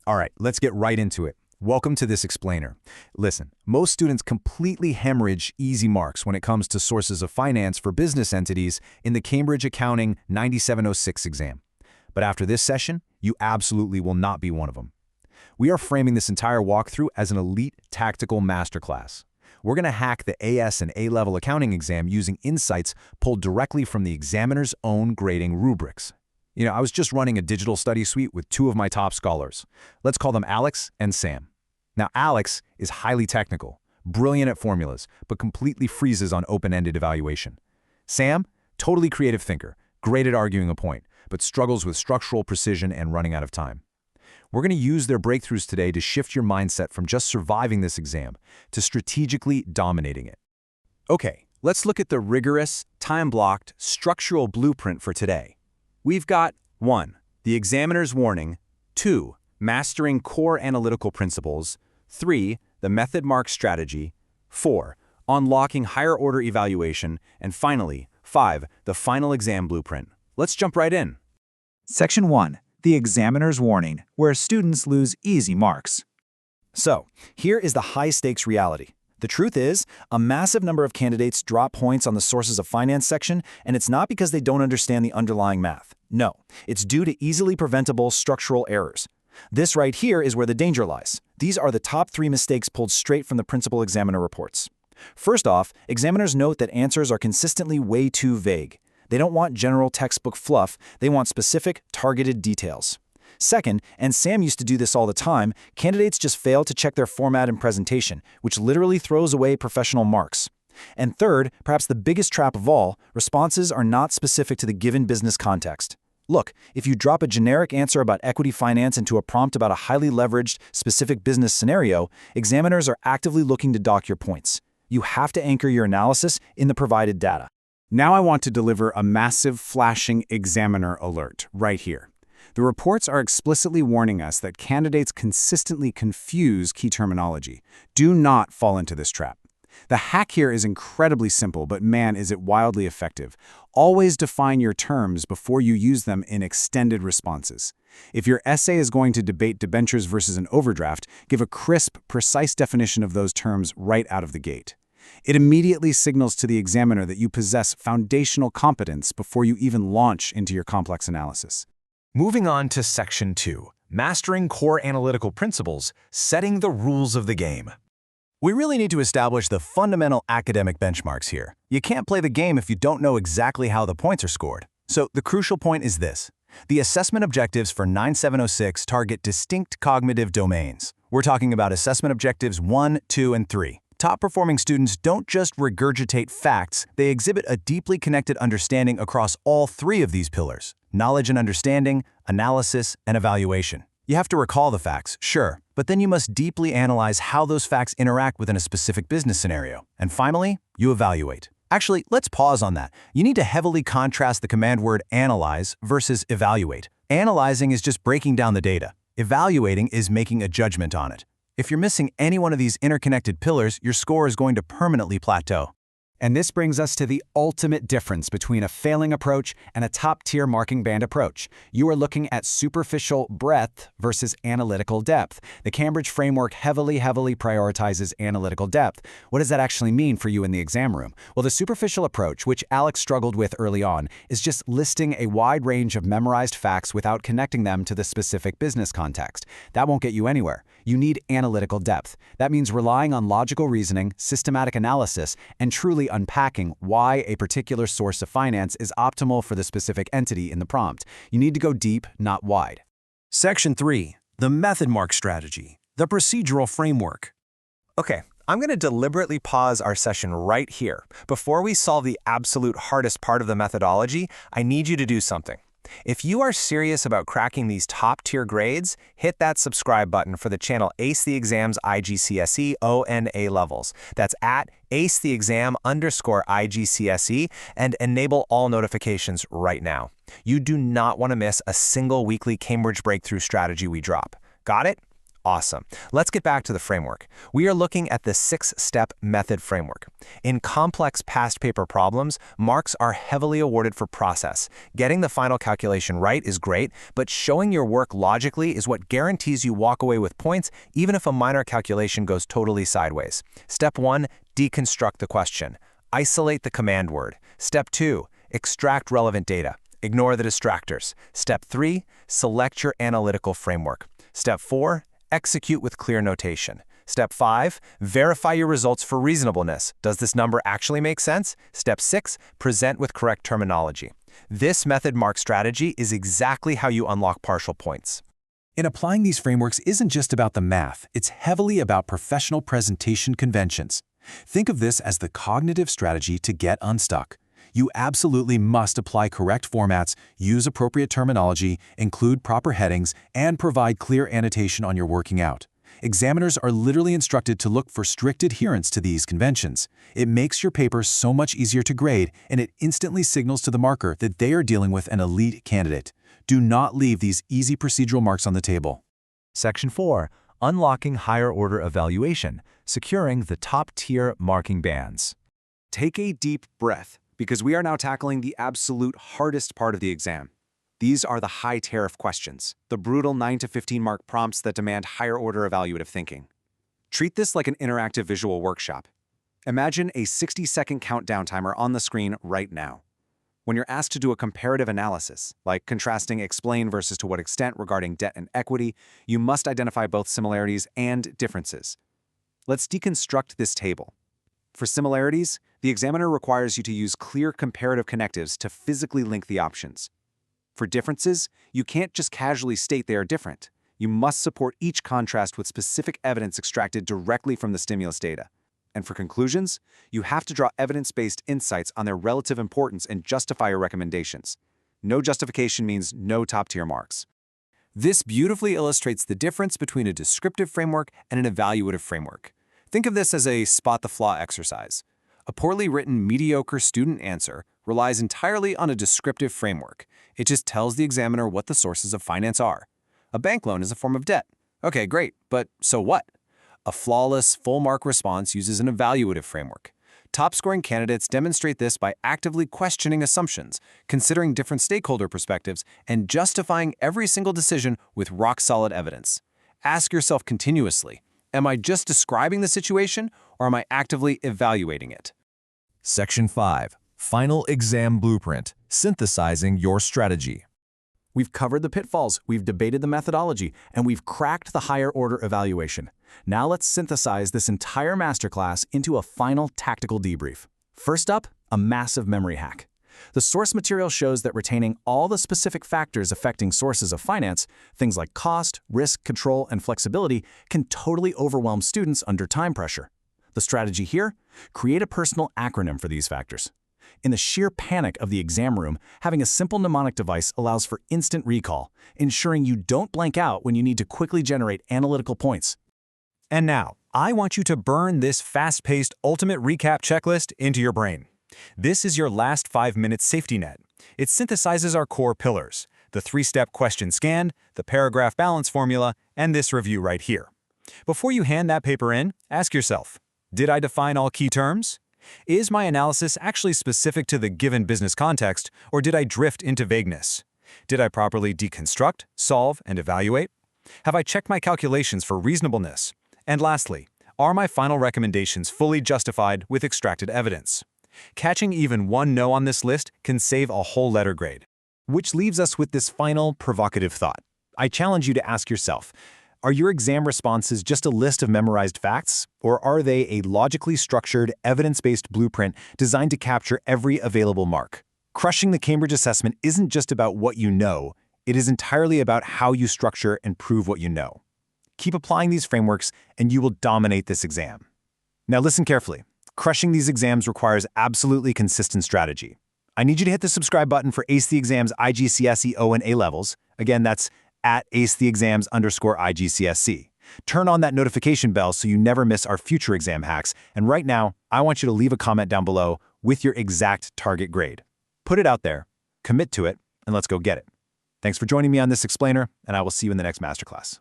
All right, let's get right into it. Welcome to this explainer. Listen, most students completely hemorrhage easy marks when it comes to sources of finance for business entities in the Cambridge Accounting 9706 exam. But after this session, you absolutely will not be one of them. We are framing this entire walkthrough as an elite tactical masterclass. We're going to hack the AS and A-level accounting exam using insights pulled directly from the examiner's own grading rubrics. I was just running a digital study suite with two of my top scholars. Let's call them Alex and Sam. Now, Alex is highly technical, brilliant at formulas, but completely freezes on open-ended evaluation. Sam, totally creative thinker, great at arguing a point, but struggles with structural precision and running out of time. We're going to use their breakthroughs today to shift your mindset from just surviving this exam to strategically dominating it. Okay, let's look at the rigorous, time-blocked, structural blueprint for today. We've got 1. The examiner's warning, 2. Mastering core analytical principles, 3. The method mark strategy, 4. Unlocking higher-order evaluation, and finally, 5. The final exam blueprint. Let's jump right in. Section 1. The examiner's warning, where students lose easy marks. So, here is the high-stakes reality. The truth is, a massive number of candidates drop points on the sources of finance section, and it's not because they don't understand the underlying math. No, it's due to easily preventable structural errors. This right here is where the danger lies. These are the top 3 mistakes pulled straight from the principal examiner reports. First off, examiners note that answers are consistently way too vague. They don't want general textbook fluff, they want specific, targeted details. Second, and Sam used to do this all the time, candidates just fail to check their format and presentation, which literally throws away professional marks. And third, perhaps the biggest trap of all, responses are not specific to the given business context. Look, if you drop a generic answer about equity finance into a prompt about a highly leveraged, specific business scenario, examiners are actively looking to dock your points. You have to anchor your analysis in the provided data. Now I want to deliver a massive flashing examiner alert right here. The reports are explicitly warning us that candidates consistently confuse key terminology. Do not fall into this trap. The hack here is incredibly simple, but man, is it wildly effective. Always define your terms before you use them in extended responses. If your essay is going to debate debentures versus an overdraft, give a crisp, precise definition of those terms right out of the gate. It immediately signals to the examiner that you possess foundational competence before you even launch into your complex analysis. Moving on to Section 2, Mastering Core Analytical Principles, Setting the Rules of the Game. We really need to establish the fundamental academic benchmarks here. You can't play the game if you don't know exactly how the points are scored. So the crucial point is this. The assessment objectives for 9706 target distinct cognitive domains. We're talking about assessment objectives 1, 2, and 3. Top-performing students don't just regurgitate facts, they exhibit a deeply connected understanding across all 3 of these pillars: knowledge and understanding, analysis, and evaluation. You have to recall the facts, sure, but then you must deeply analyze how those facts interact within a specific business scenario. And finally, you evaluate. Actually, let's pause on that. You need to heavily contrast the command word analyze versus evaluate. Analyzing is just breaking down the data. Evaluating is making a judgment on it. If you're missing any one of these interconnected pillars, your score is going to permanently plateau. And this brings us to the ultimate difference between a failing approach and a top-tier marking band approach. You are looking at superficial breadth versus analytical depth. The Cambridge framework heavily prioritizes analytical depth. What does that actually mean for you in the exam room? Well, the superficial approach, which Alex struggled with early on, is just listing a wide range of memorized facts without connecting them to the specific business context. That won't get you anywhere. You need analytical depth. That means relying on logical reasoning, systematic analysis, and truly unpacking why a particular source of finance is optimal for the specific entity in the prompt. You need to go deep, not wide. Section 3, the method mark strategy, the procedural framework. Okay, I'm going to deliberately pause our session right here. Before we solve the absolute hardest part of the methodology, I need you to do something. If you are serious about cracking these top-tier grades, hit that subscribe button for the channel Ace the Exam's IGCSE ONA levels. That's at acetheexam_IGCSE and enable all notifications right now. You do not want to miss a single weekly Cambridge Breakthrough strategy we drop. Got it? Awesome. Let's get back to the framework. We are looking at the 6-step method framework. In complex past paper problems, marks are heavily awarded for process. Getting the final calculation right is great, but showing your work logically is what guarantees you walk away with points, even if a minor calculation goes totally sideways. Step 1, deconstruct the question. Isolate the command word. Step 2, extract relevant data. Ignore the distractors. Step 3, select your analytical framework. Step 4, execute with clear notation. Step 5, verify your results for reasonableness. Does this number actually make sense? Step 6, present with correct terminology. This method mark strategy is exactly how you unlock partial points. In applying these frameworks isn't just about the math, it's heavily about professional presentation conventions. Think of this as the cognitive strategy to get unstuck. You absolutely must apply correct formats, use appropriate terminology, include proper headings, and provide clear annotation on your working out. Examiners are literally instructed to look for strict adherence to these conventions. It makes your paper so much easier to grade, and it instantly signals to the marker that they are dealing with an elite candidate. Do not leave these easy procedural marks on the table. Section 4. Unlocking higher order evaluation, securing the top-tier marking bands. Take a deep breath, because we are now tackling the absolute hardest part of the exam. These are the high tariff questions, the brutal 9 to 15 mark prompts that demand higher order evaluative thinking. Treat this like an interactive visual workshop. Imagine a 60-second countdown timer on the screen right now. When you're asked to do a comparative analysis, like contrasting explain versus to what extent regarding debt and equity, you must identify both similarities and differences. Let's deconstruct this table. For similarities, the examiner requires you to use clear comparative connectives to physically link the options. For differences, you can't just casually state they are different. You must support each contrast with specific evidence extracted directly from the stimulus data. And for conclusions, you have to draw evidence-based insights on their relative importance and justify your recommendations. No justification means no top-tier marks. This beautifully illustrates the difference between a descriptive framework and an evaluative framework. Think of this as a spot the flaw exercise. A poorly written, mediocre student answer relies entirely on a descriptive framework. It just tells the examiner what the sources of finance are. A bank loan is a form of debt. Okay, great, but so what? A flawless, full-mark response uses an evaluative framework. Top-scoring candidates demonstrate this by actively questioning assumptions, considering different stakeholder perspectives, and justifying every single decision with rock-solid evidence. Ask yourself continuously, am I just describing the situation, or am I actively evaluating it? Section 5. Final Exam Blueprint, synthesizing your strategy. We've covered the pitfalls, we've debated the methodology, and we've cracked the higher order evaluation. Now let's synthesize this entire masterclass into a final tactical debrief. First up, a massive memory hack. The source material shows that retaining all the specific factors affecting sources of finance, things like cost, risk, control, and flexibility, can totally overwhelm students under time pressure. The strategy here? Create a personal acronym for these factors. In the sheer panic of the exam room, having a simple mnemonic device allows for instant recall, ensuring you don't blank out when you need to quickly generate analytical points. And now, I want you to burn this fast-paced ultimate recap checklist into your brain. This is your last 5-minute safety net. It synthesizes our core pillars, the 3-step question scan, the paragraph balance formula, and this review right here. Before you hand that paper in, ask yourself, did I define all key terms? Is my analysis actually specific to the given business context, or did I drift into vagueness? Did I properly deconstruct, solve, and evaluate? Have I checked my calculations for reasonableness? And lastly, are my final recommendations fully justified with extracted evidence? Catching even one no on this list can save a whole letter grade. Which leaves us with this final provocative thought. I challenge you to ask yourself, are your exam responses just a list of memorized facts, or are they a logically structured, evidence-based blueprint designed to capture every available mark? Crushing the Cambridge assessment isn't just about what you know, it is entirely about how you structure and prove what you know. Keep applying these frameworks, and you will dominate this exam. Now listen carefully. Crushing these exams requires absolutely consistent strategy. I need you to hit the subscribe button for Ace the Exams IGCSE O and A levels. Again, that's at acetheexams_IGCSE. Turn on that notification bell so you never miss our future exam hacks. And right now, I want you to leave a comment down below with your exact target grade. Put it out there, commit to it, and let's go get it. Thanks for joining me on this explainer, and I will see you in the next masterclass.